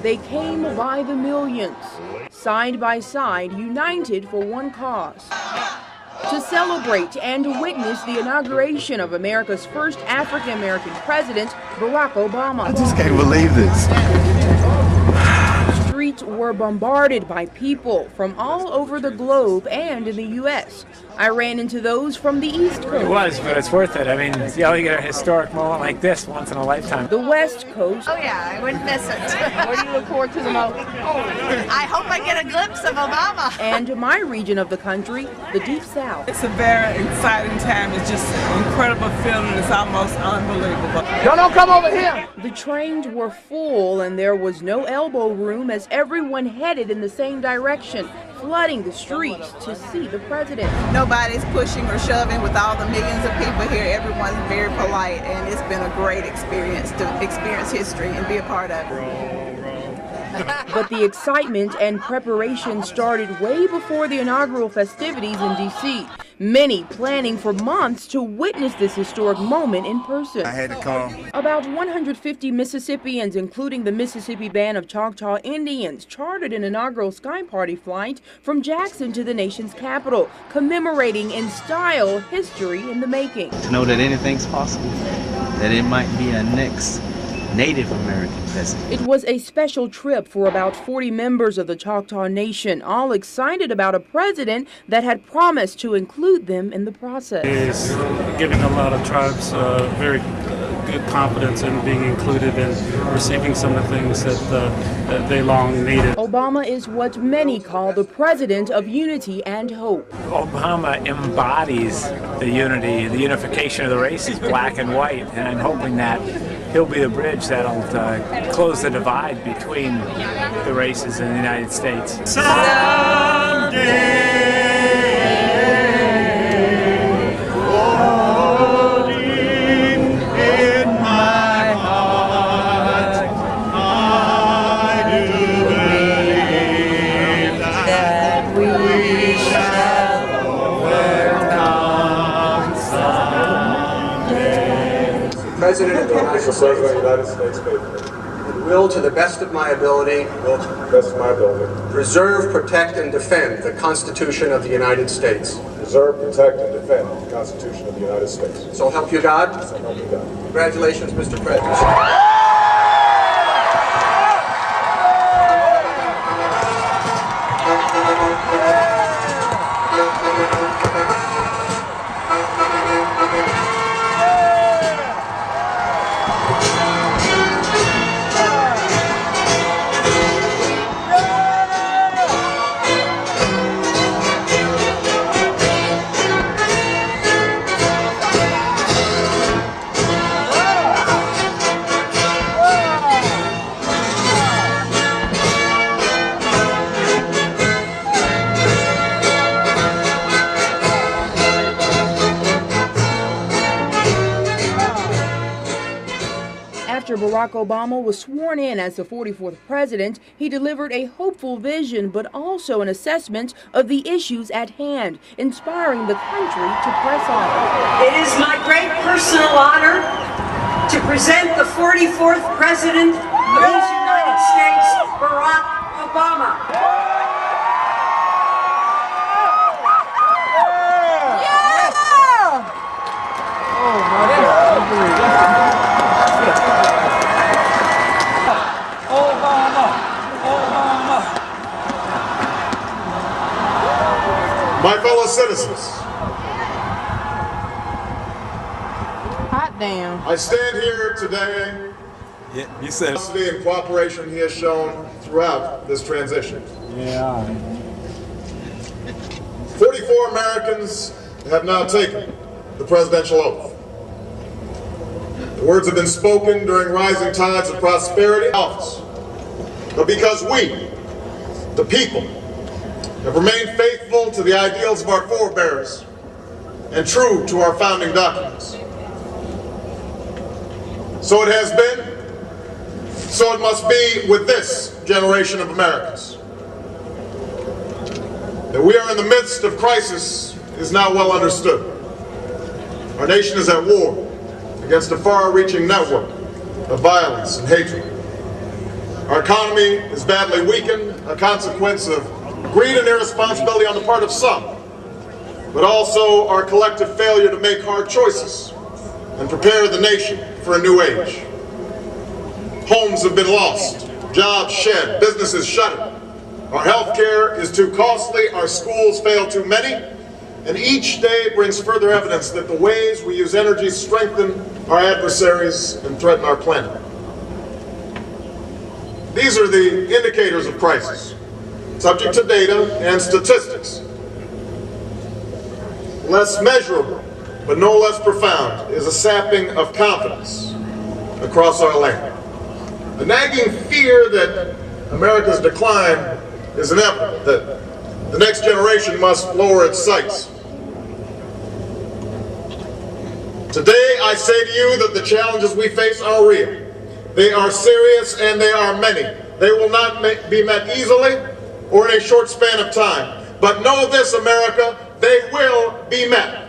They came by the millions, side by side, united for one cause: to celebrate and witness the inauguration of America's first African-American president, Barack Obama. I just can't believe this. Streets were bombarded by people from all over the globe and in the U.S. I ran into those from the East Coast. It was, but it's worth it. I mean, you know, you get a historic moment like this once in a lifetime. The West Coast. Oh yeah, I wouldn't miss it. What do you look forward to the most? I hope I get a glimpse of Obama. And my region of the country, the Deep South. It's a very exciting time. It's just an incredible feeling. It's almost unbelievable. Don't come over here. The trains were full and there was no elbow room as everyone headed in the same direction, flooding the streets to see the president. Nobody's pushing or shoving with all the millions of people here. Everyone's very polite, and it's been a great experience to experience history and be a part of it. But the excitement and preparation started way before the inaugural festivities in D.C. Many planning for months to witness this historic moment in person. I had to come. About 150 Mississippians, including the Mississippi Band of Choctaw Indians, chartered an inaugural Sky Party flight from Jackson to the nation's capital, commemorating in style history in the making. To know that anything's possible, that it might be a next Native American president. It was a special trip for about 40 members of the Choctaw Nation, all excited about a president that had promised to include them in the process. It's giving a lot of tribes very good confidence in being included and receiving some of the things that they long needed. Obama is what many call the president of unity and hope. Obama embodies the unity, the unification of the races, black and white, and I'm hoping that he'll be the bridge that'll close the divide between the races in the United States. Someday. President of the United States, will, to the best of my ability, preserve, protect, and defend the Constitution of the United States. Preserve, protect, and defend the Constitution of the United States. So help you God. So help you God. Congratulations, Mr. President. After Barack Obama was sworn in as the 44th president, he delivered a hopeful vision, but also an assessment of the issues at hand, inspiring the country to press on. It is my great personal honor to present the 44th president of these United States, Barack Obama. My fellow citizens, Hot damn. I stand here today You said and cooperation he has shown throughout this transition. 44 Americans have now taken the presidential oath. The words have been spoken during rising tides of prosperity in office, but because we, the people, have remained faithful to the ideals of our forebears and true to our founding documents. So it has been, so it must be with this generation of Americans. That we are in the midst of crisis is now well understood. Our nation is at war against a far-reaching network of violence and hatred. Our economy is badly weakened, a consequence of greed and irresponsibility on the part of some, but also our collective failure to make hard choices and prepare the nation for a new age. Homes have been lost, jobs shed, businesses shuttered. Our health care is too costly, our schools fail too many, and each day brings further evidence that the ways we use energy strengthen our adversaries and threaten our planet. These are the indicators of crisis, subject to data and statistics. Less measurable, but no less profound, is a sapping of confidence across our land. A nagging fear that America's decline is inevitable, that the next generation must lower its sights. Today, I say to you that the challenges we face are real. They are serious and they are many. They will not be met easily or in a short span of time. But know this, America, they will be met.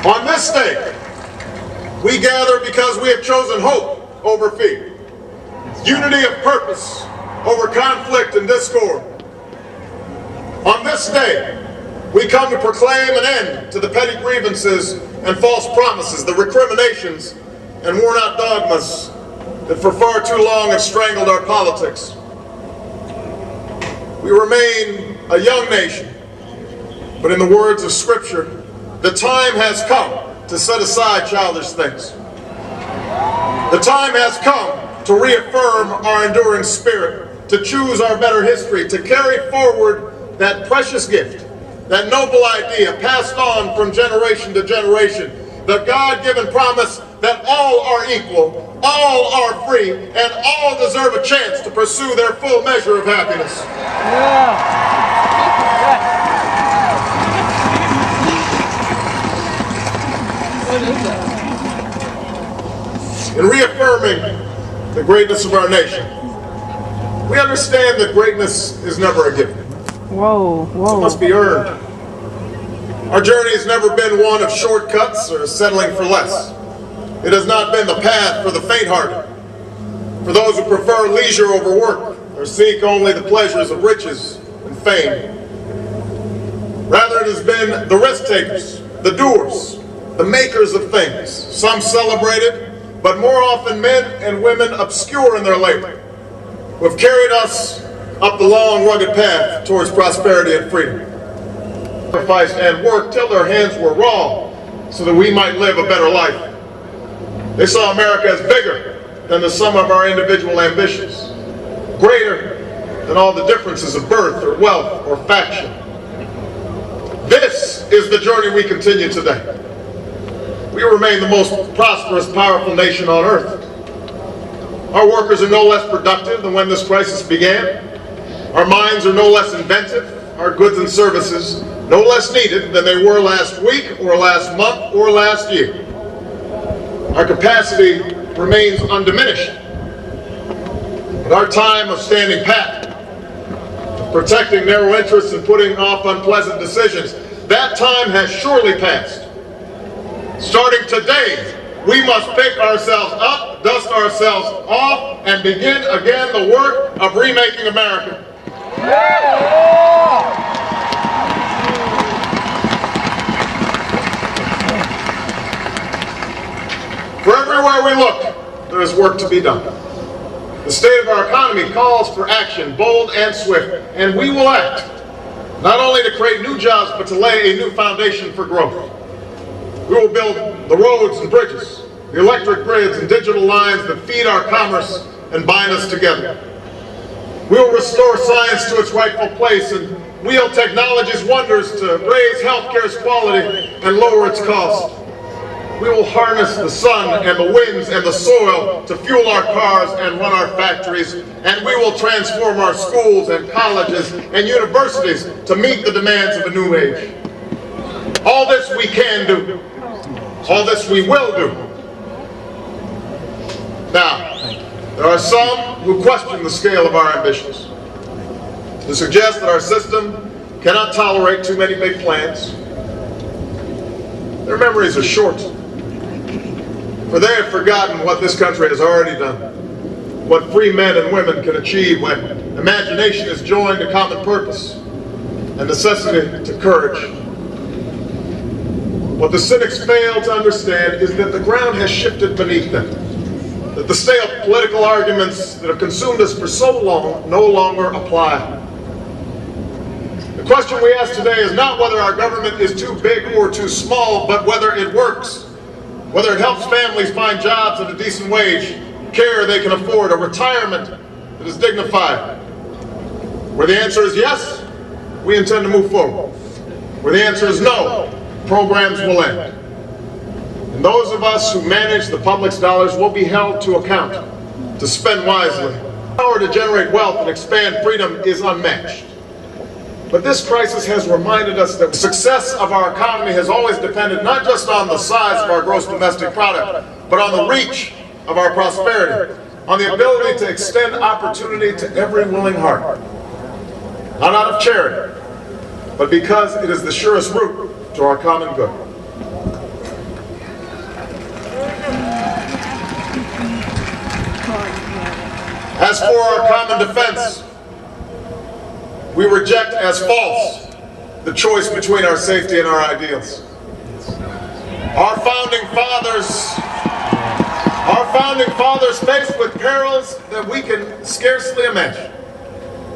On this day, we gather because we have chosen hope over fear, unity of purpose over conflict and discord. On this day, we come to proclaim an end to the petty grievances and false promises, the recriminations and worn-out dogmas that for far too long have strangled our politics. We remain a young nation, but in the words of Scripture, the time has come to set aside childish things. The time has come to reaffirm our enduring spirit, to choose our better history, to carry forward that precious gift, that noble idea passed on from generation to generation, the God-given promise that all are equal, all are free, and all deserve a chance to pursue their full measure of happiness. In reaffirming the greatness of our nation, we understand that greatness is never a given. It must be earned. Our journey has never been one of shortcuts or settling for less. It has not been the path for the faint-hearted, for those who prefer leisure over work or seek only the pleasures of riches and fame. Rather, it has been the risk-takers, the doers, the makers of things, some celebrated, but more often men and women obscure in their labor, who have carried us up the long, rugged path towards prosperity and freedom. Sacrificed and worked till their hands were raw so that we might live a better life. They saw America as bigger than the sum of our individual ambitions, greater than all the differences of birth or wealth or faction. This is the journey we continue today. We remain the most prosperous, powerful nation on earth. Our workers are no less productive than when this crisis began. Our minds are no less inventive, our goods and services no less needed than they were last week or last month or last year. Our capacity remains undiminished. But our time of standing pat, protecting narrow interests and putting off unpleasant decisions, that time has surely passed. Starting today, we must pick ourselves up, dust ourselves off, and begin again the work of remaking America. For everywhere we look, there is work to be done. The state of our economy calls for action, bold and swift, and we will act, not only to create new jobs, but to lay a new foundation for growth. We will build the roads and bridges, the electric grids and digital lines that feed our commerce and bind us together. We will restore science to its rightful place and wield technology's wonders to raise healthcare's quality and lower its cost. We will harness the sun and the winds and the soil to fuel our cars and run our factories, and we will transform our schools and colleges and universities to meet the demands of a new age. All this we can do. All this we will do. Now, there are some who question the scale of our ambitions, who suggest that our system cannot tolerate too many big plans, Their memories are short, for they have forgotten what this country has already done, what free men and women can achieve when imagination is joined to common purpose and necessity to courage. What the cynics fail to understand is that the ground has shifted beneath them, that the stale political arguments that have consumed us for so long no longer apply. The question we ask today is not whether our government is too big or too small, but whether it works, whether it helps families find jobs at a decent wage, care they can afford, a retirement that is dignified. Where the answer is yes, we intend to move forward. Where the answer is no, programs will end. And those of us who manage the public's dollars will be held to account to spend wisely. The power to generate wealth and expand freedom is unmatched. But this crisis has reminded us that the success of our economy has always depended not just on the size of our gross domestic product, but on the reach of our prosperity, on the ability to extend opportunity to every willing heart. Not out of charity, but because it is the surest route to our common good. As for our common defense, we reject as false the choice between our safety and our ideals. Our founding fathers, faced with perils that we can scarcely imagine,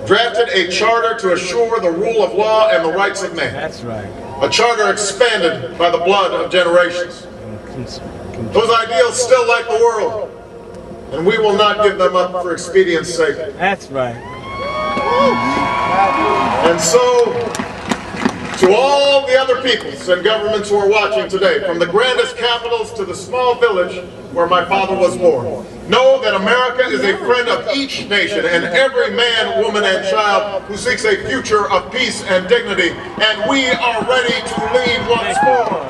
drafted a charter to assure the rule of law and the rights of man. That's right. A charter expanded by the blood of generations. Those ideals still light the world, and we will not give them up for expedience sake. That's right. And so, to all the other peoples and governments who are watching today, from the grandest capitals to the small village where my father was born, know that America is a friend of each nation and every man, woman, and child who seeks a future of peace and dignity, and we are ready to lead once more.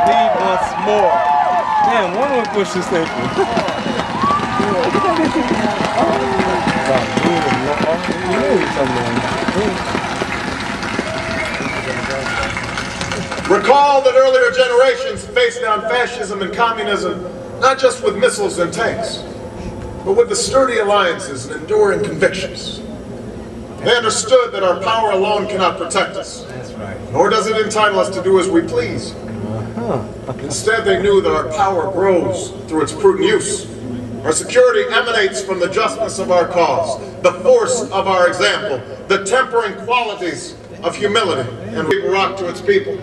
Lead once more. Damn, one of them push this thing. Recall that earlier generations faced down fascism and communism not just with missiles and tanks, but with the sturdy alliances and enduring convictions. They understood that our power alone cannot protect us, nor does it entitle us to do as we please. Instead, they knew that our power grows through its prudent use. Our security emanates from the justness of our cause, the force of our example, the tempering qualities of humility, and we rock to its people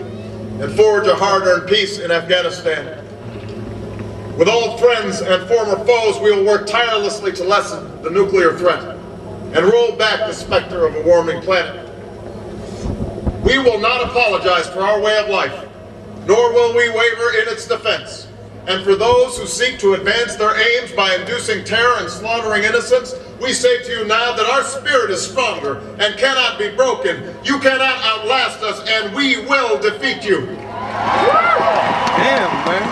and forge a hard-earned peace in Afghanistan. With old friends and former foes, we will work tirelessly to lessen the nuclear threat and roll back the specter of a warming planet. We will not apologize for our way of life, nor will we waver in its defense. And for those who seek to advance their aims by inducing terror and slaughtering innocents, we say to you now that our spirit is stronger and cannot be broken. You cannot outlast us, and we will defeat you. Damn, man.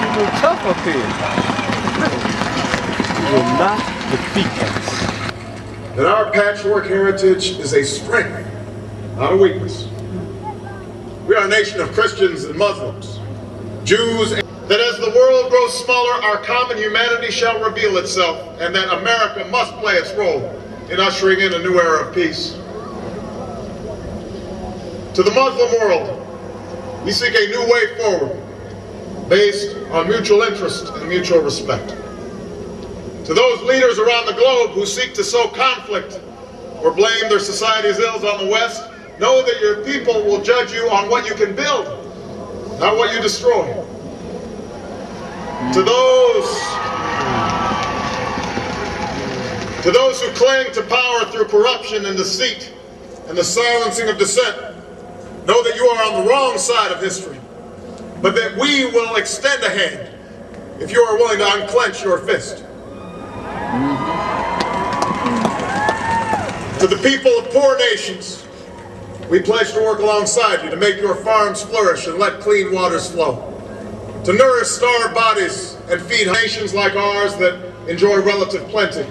You look tough up here. You will not defeat us. That our patchwork heritage is a strength, not a weakness. We are a nation of Christians and Muslims, Jews, and that as the world grows smaller, our common humanity shall reveal itself, and that America must play its role in ushering in a new era of peace. To the Muslim world, we seek a new way forward, based on mutual interest and mutual respect. To those leaders around the globe who seek to sow conflict or blame their society's ills on the West, know that your people will judge you on what you can build, not what you destroy. To those who cling to power through corruption and deceit and the silencing of dissent, know that you are on the wrong side of history, but that we will extend a hand if you are willing to unclench your fist. To the people of poor nations, we pledge to work alongside you to make your farms flourish and let clean waters flow. To nourish starved bodies and feed nations like ours that enjoy relative plenty.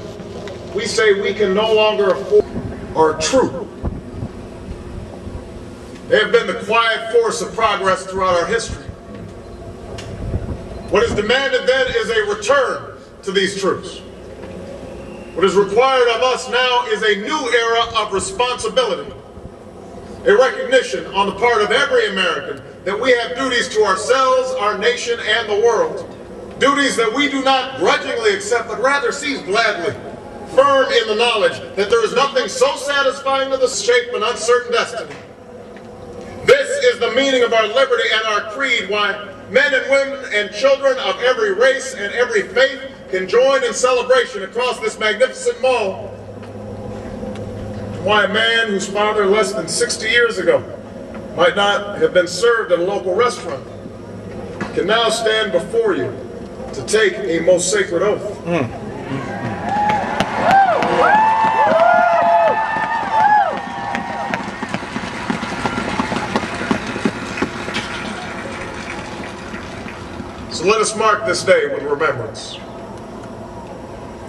We say we can no longer afford our true They have been the quiet force of progress throughout our history. What is demanded then is a return to these truths. What is required of us now is a new era of responsibility, a recognition on the part of every American that we have duties to ourselves, our nation, and the world. Duties that we do not grudgingly accept, but rather seize gladly, firm in the knowledge that there is nothing so satisfying to the shape an uncertain destiny. This is the meaning of our liberty and our creed, why men and women and children of every race and every faith can join in celebration across this magnificent mall. Why a man whose father less than 60 years ago might not have been served at a local restaurant can now stand before you to take a most sacred oath. So let us mark this day with remembrance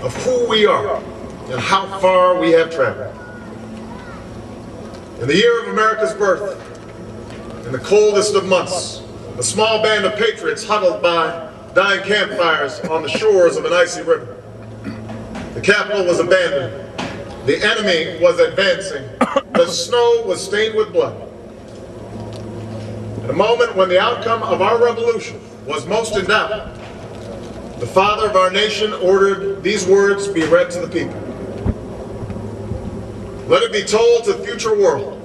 of who we are and how far we have traveled. In the year of America's birth, in the coldest of months, a small band of patriots huddled by dying campfires on the shores of an icy river. The capital was abandoned. The enemy was advancing. The snow was stained with blood. At a moment when the outcome of our revolution was most in doubt, the father of our nation ordered these words be read to the people. Let it be told to the future world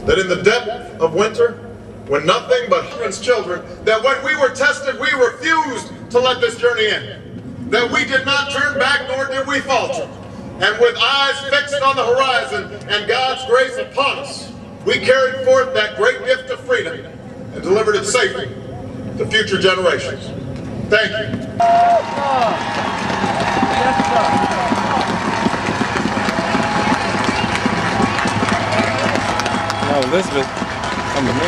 that in the depth of winter, when nothing but children, that when we were tested, we refused to let this journey end. That we did not turn back, nor did we falter. And with eyes fixed on the horizon and God's grace upon us, we carried forth that great gift of freedom and delivered it safely to future generations. Thank you. Now Elizabeth, come to me.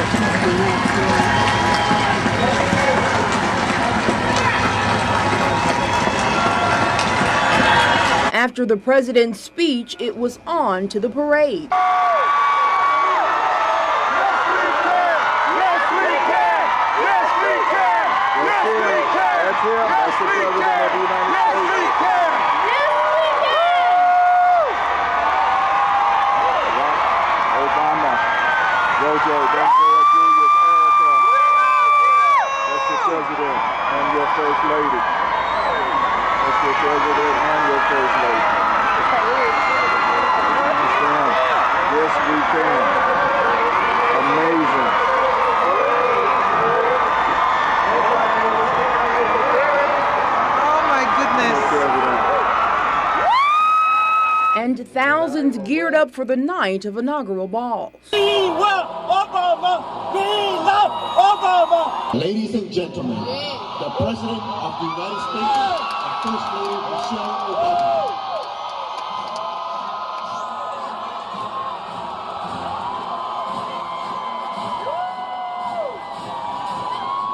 After the president's speech, it was on to the parade. And thousands geared up for the night of inaugural balls. Ladies and gentlemen, the President of the United States and First Lady Michelle Obama.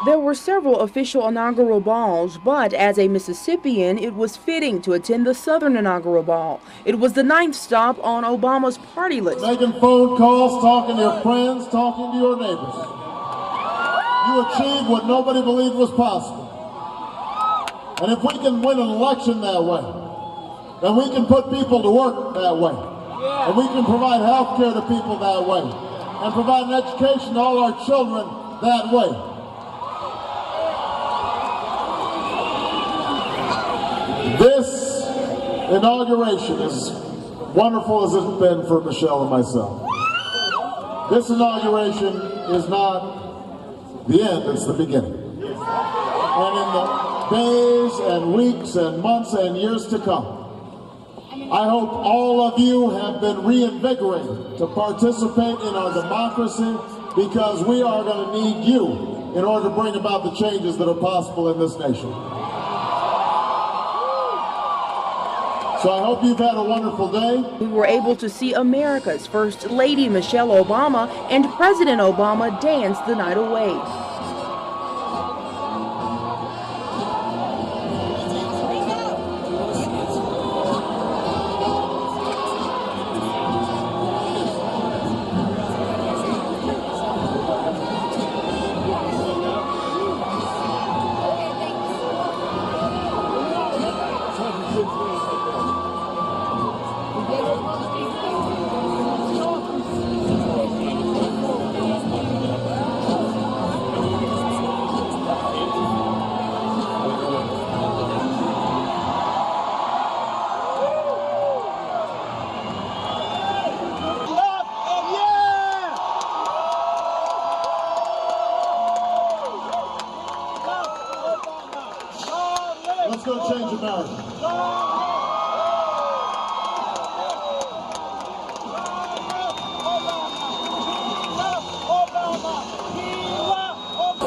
There were several official inaugural balls, but as a Mississippian, it was fitting to attend the Southern Inaugural Ball. It was the 9th stop on Obama's party list. Making phone calls, talking to your friends, talking to your neighbors. You achieved what nobody believed was possible. And if we can win an election that way, then we can put people to work that way. And we can provide health care to people that way. And provide an education to all our children that way. This inauguration, as wonderful as it's been for Michelle and myself, this inauguration is not the end, it's the beginning. And in the days and weeks and months and years to come, I hope all of you have been reinvigorated to participate in our democracy, because we are going to need you in order to bring about the changes that are possible in this nation. So I hope you've had a wonderful day. We were able to see America's First Lady Michelle Obama and President Obama dance the night away.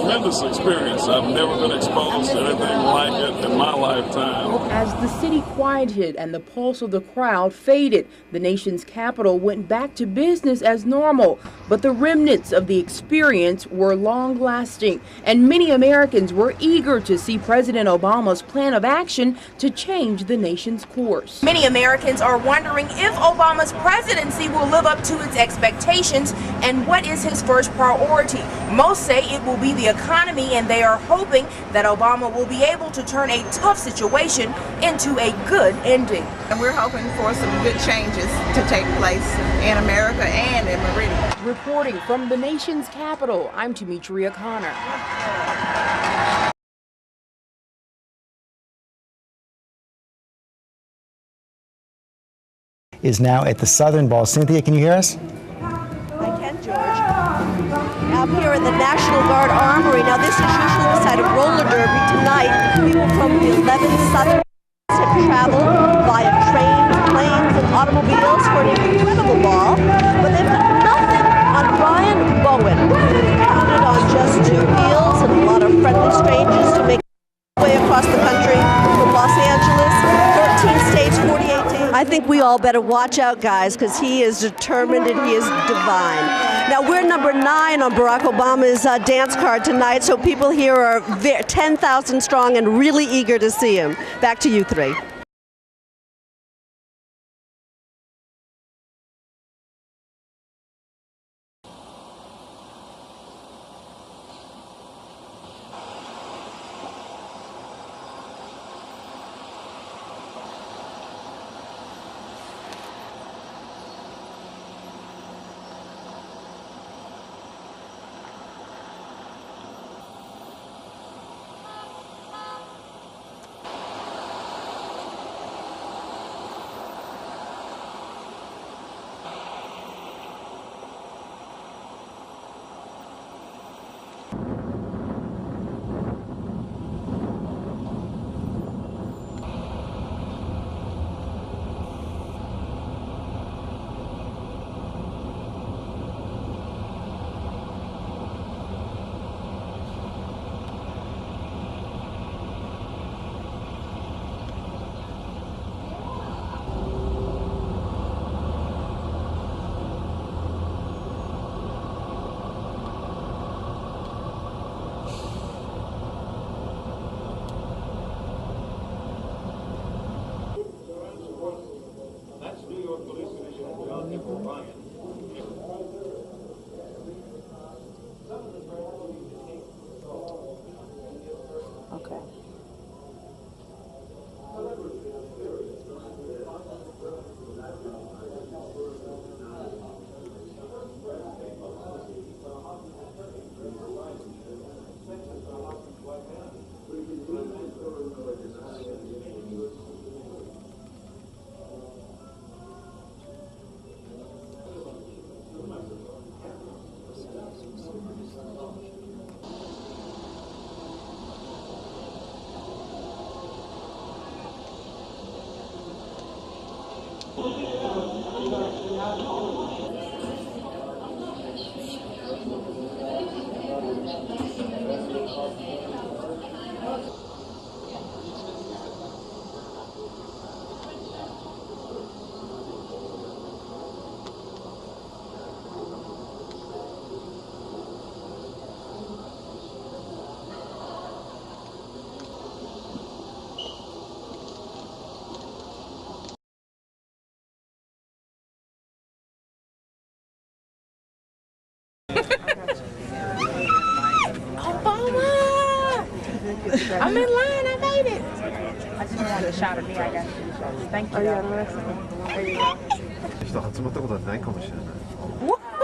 tremendous experience. I've never been exposed to anything like it in my lifetime. As the city quieted and the pulse of the crowd faded, the nation's capital went back to business as normal. But the remnants of the experience were long-lasting, and many Americans were eager to see President Obama's plan of action to change the nation's course. Many Americans are wondering if Obama's presidency will live up to its expectations and what is his first priority. Most say it will be the economy, and they are hoping that Obama will be able to turn a tough situation into a good ending. And we're hoping for some good changes to take place in America and in Meridian. Reporting from the nation's capital, I'm Tametria Conner. Is now at the Southern Ball. Cynthia, can you hear us? I can, George. I'm here in the National Guard Armory. Now, this is usually the site of roller derby. Tonight, people from the 11 Southern have traveled via train, planes, and automobiles for an incredible ball. But they've got nothing on Brian Bowen, counted on just 2 wheels and a lot of friendly strangers to make their way across the country from Los Angeles, 13 states, 48 teams. I think we all better watch out, guys, because he is determined and he is divine. Now, we're number 9 on Barack Obama's dance card tonight, so people here are 10,000 strong and really eager to see him. Back to you 3. Okay. Obama! I'm in line, I made it. I just wanted a shot of me, I got 2 shots. Thank you. There you go. 人集まったことはないかもしれない。Obama!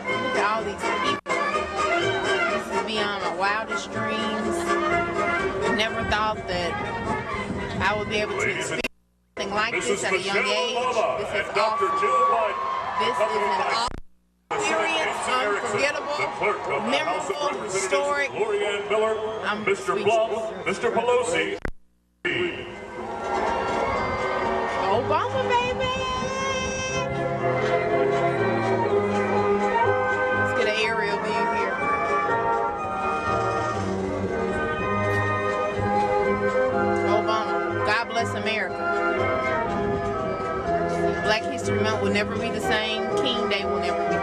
Look at all these people. This is beyond my wildest dreams. Never thought that I would be able to experience something like this at a young age. This is awesome. This is an awesome experience, unforgettable, memorable, historic. I'm Mr. Bluff, Mr. Pelosi. Obama, baby! America. Black History Month will never be the same. King Day will never be